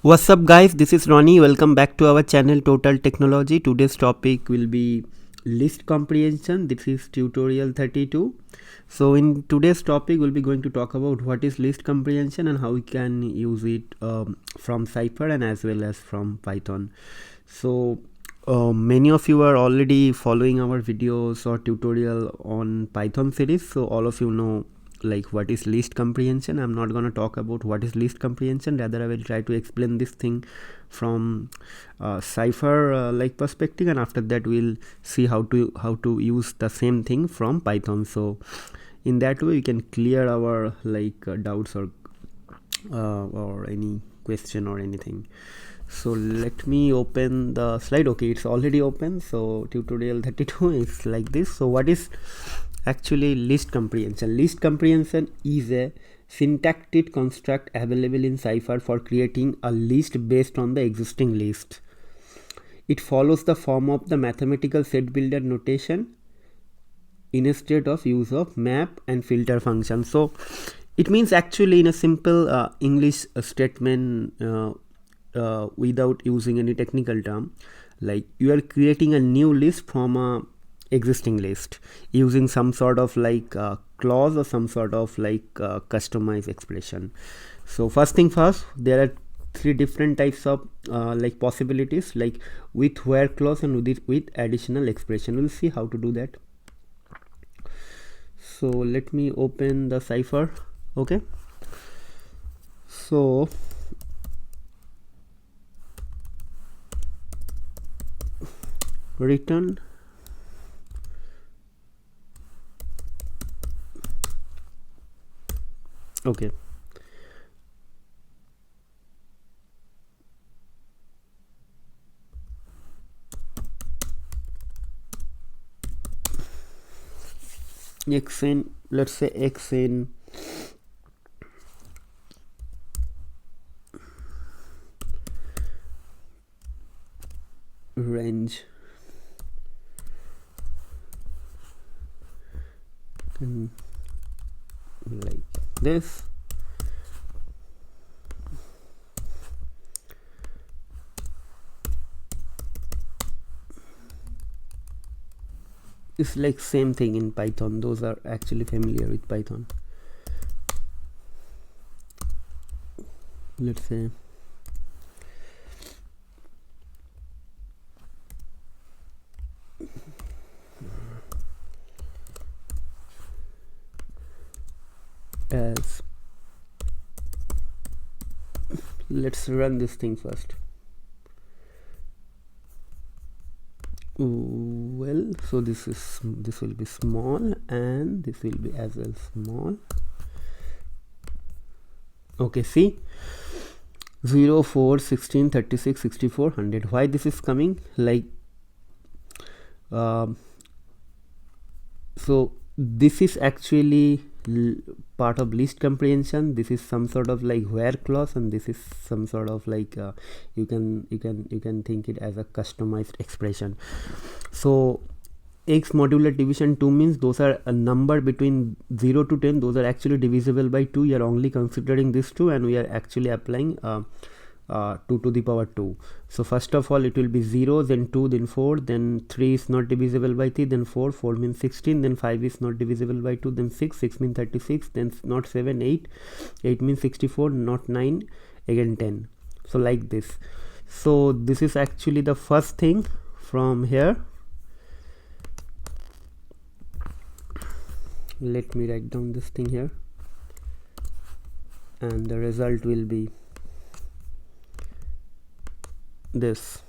What's up guys, this is Ronnie. Welcome back to our channel Total Technology. Today's topic will be list comprehension. This is tutorial 32. So in today's topic we'll be going to talk about what is list comprehension and how we can use it from Cypher and as well as from Python. So many of you are already following our videos or tutorial on Python series, so all of you know like what is list comprehension. I'm not going to talk about what is list comprehension, rather I will try to explain this thing from Cypher like perspective, and after that we'll see how to use the same thing from Python. So in that way we can clear our doubts or any question or anything. So let me open the slide. Okay, it's already open. So tutorial 32 is like this. So what is actually list comprehension? List comprehension is a syntactic construct available in Cypher for creating a list based on the existing list. It follows the form of the mathematical set builder notation instead of use of map and filter function. So it means actually in a simple English statement, without using any technical term, like you are creating a new list from a existing list using some sort of clause or some sort of customized expression. So first thing first, there are three different types of possibilities, like with where clause and with additional expression. We'll see how to do that. So let me open the Cypher. Okay, so return okay. X in, let's say X in range like this. It's like same thing in Python. Those are actually familiar with Python. Let's say as, let's run this thing first. Well, so this will be small and this will be as well small. Okay, see 0 4 16 36 64 100. Why this is coming like so this is actually part of list comprehension. This is some sort of like where clause, and this is some sort of you can think it as a customized expression. So x modular division 2 means those are a number between 0 to 10, those are actually divisible by 2. You are only considering this 2 and we are actually applying 2 to the power 2. So first of all it will be 0, then 2, then 4, then 3 is not divisible by 3, then 4 means 16, then 5 is not divisible by 2, then 6 means 36, then not 7, 8 means 64, not 9, again 10. So like this. So this is actually the first thing from here. Let me write down this thing here, and the result will be this.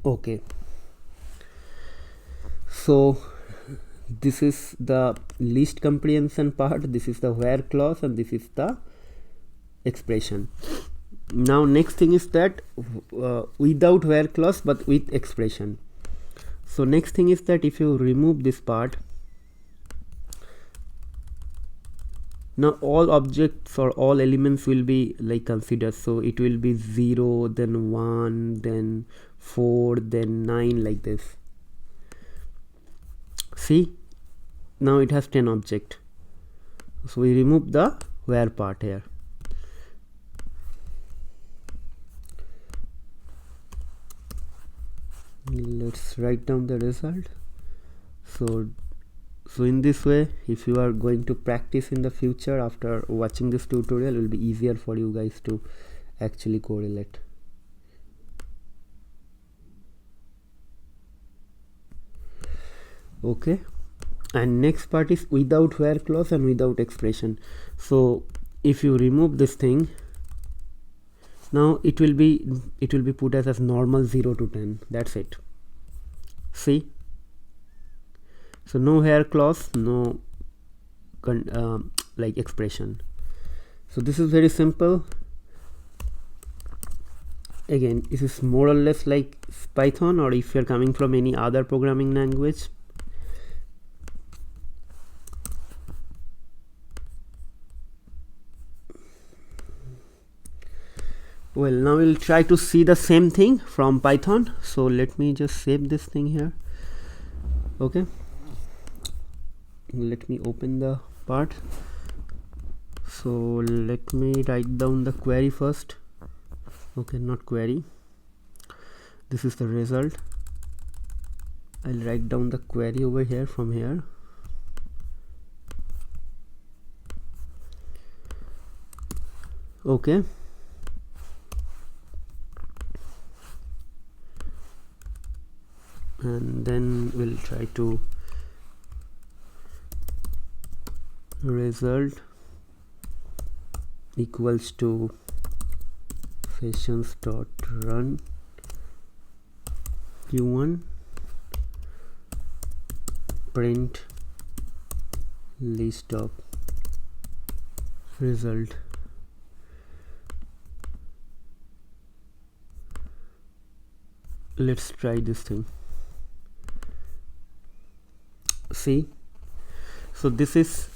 Okay, so this is the list comprehension part, this is the where clause, and this is the expression. Now next thing is that without where clause but with expression. So next thing is that if you remove this part, Now all objects or all elements will be like considered, so it will be 0, then 1, then 4, then 9, like this. See, now it has 10 object. So we remove the where part here. Let's write down the result. So in this way, if you are going to practice in the future after watching this tutorial, it will be easier for you guys to actually correlate. Okay, and next part is without where clause and without expression. So if you remove this thing, now it will be put as normal 0 to 10. That's it. See, so no where clause, no like expression. So this is very simple. Again, this is more or less like Python, or if you're coming from any other programming language. Well, now we'll try to see the same thing from Python. So let me just save this thing here. Okay, let me open the part. So let me write down the query first. Okay, not query, this is the result. I'll write down the query over here from here. Okay, and then we'll try to result equals to sessions dot run q1 print list of result. Let's try this thing. See, so this is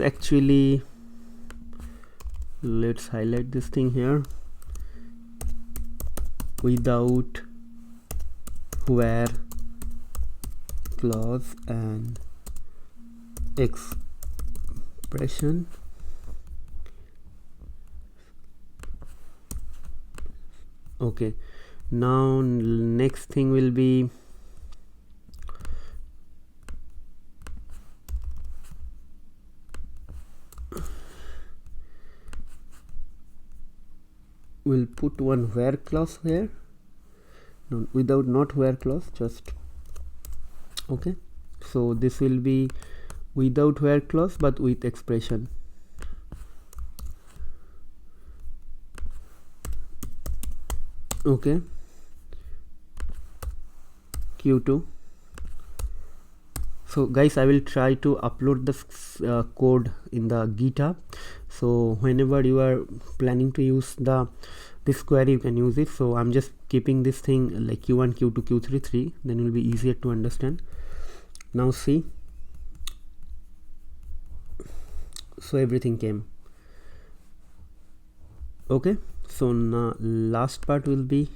actually, let's highlight this thing here, without where clause and expression. Okay, now next thing will be we'll put one where clause here. No, without not where clause, just okay. So this will be without where clause but with expression. Okay, q2. So guys, I will try to upload this code in the GitHub, so whenever you are planning to use this query, you can use it. So I'm just keeping this thing like q1, q2, q3, 3, then it will be easier to understand. Now see, so everything came. Okay, so now last part will be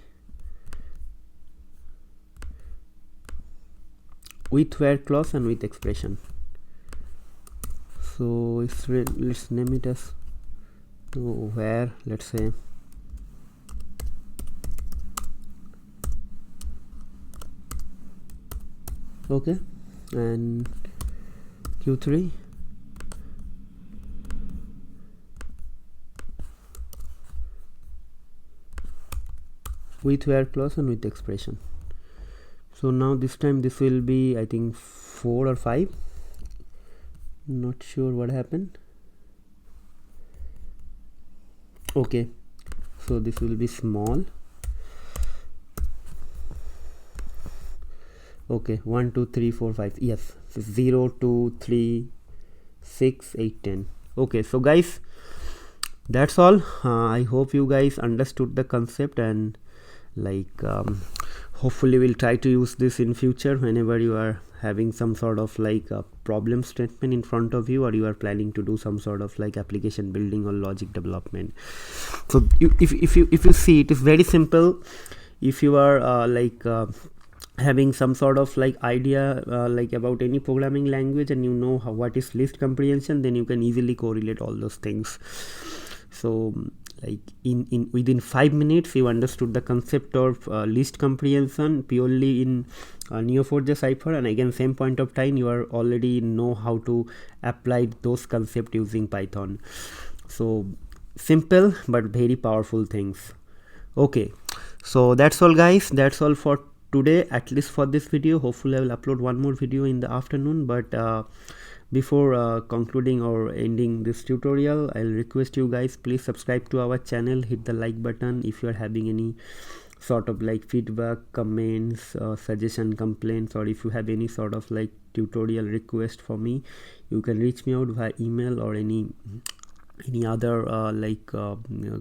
with where clause and with expression. So let's name it as where, let's say okay, and q3 with where clause and with expression. So now this time this will be, I think, 4 or 5, not sure what happened. Okay, so this will be small. Okay, 1 2 3 4 5, yes, 0 2 3 6 8 10. Okay, so guys, that's all. I hope you guys understood the concept, and like hopefully we'll try to use this in future whenever you are having some sort of like a problem statement in front of you, or you are planning to do some sort of like application building or logic development. So if you see, it is very simple. If you are having some sort of like idea like about any programming language, and you know what is list comprehension, then you can easily correlate all those things. So like in within 5 minutes you understood the concept of list comprehension purely in Neo4j Cypher, and again same point of time you are already know how to apply those concepts using Python. So simple but very powerful things. Okay, so that's all guys, that's all for today, at least for this video. Hopefully I will upload one more video in the afternoon, but before concluding or ending this tutorial, I'll request you guys, please subscribe to our channel, hit the like button. If you are having any sort of like feedback, comments, suggestion, complaints, or if you have any sort of like tutorial request for me, you can reach me out via email or any other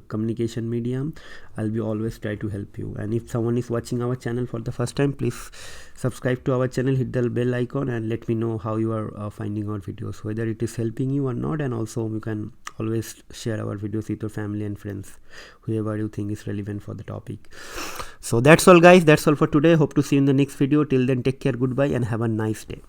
communication medium. I'll be always try to help you. And if someone is watching our channel for the first time, please subscribe to our channel, hit the bell icon, and let me know how you are finding our videos, whether it is helping you or not. And also you can always share our videos with your family and friends, whoever you think is relevant for the topic. So that's all guys, that's all for today. Hope to see you in the next video. Till then, take care, goodbye, and have a nice day.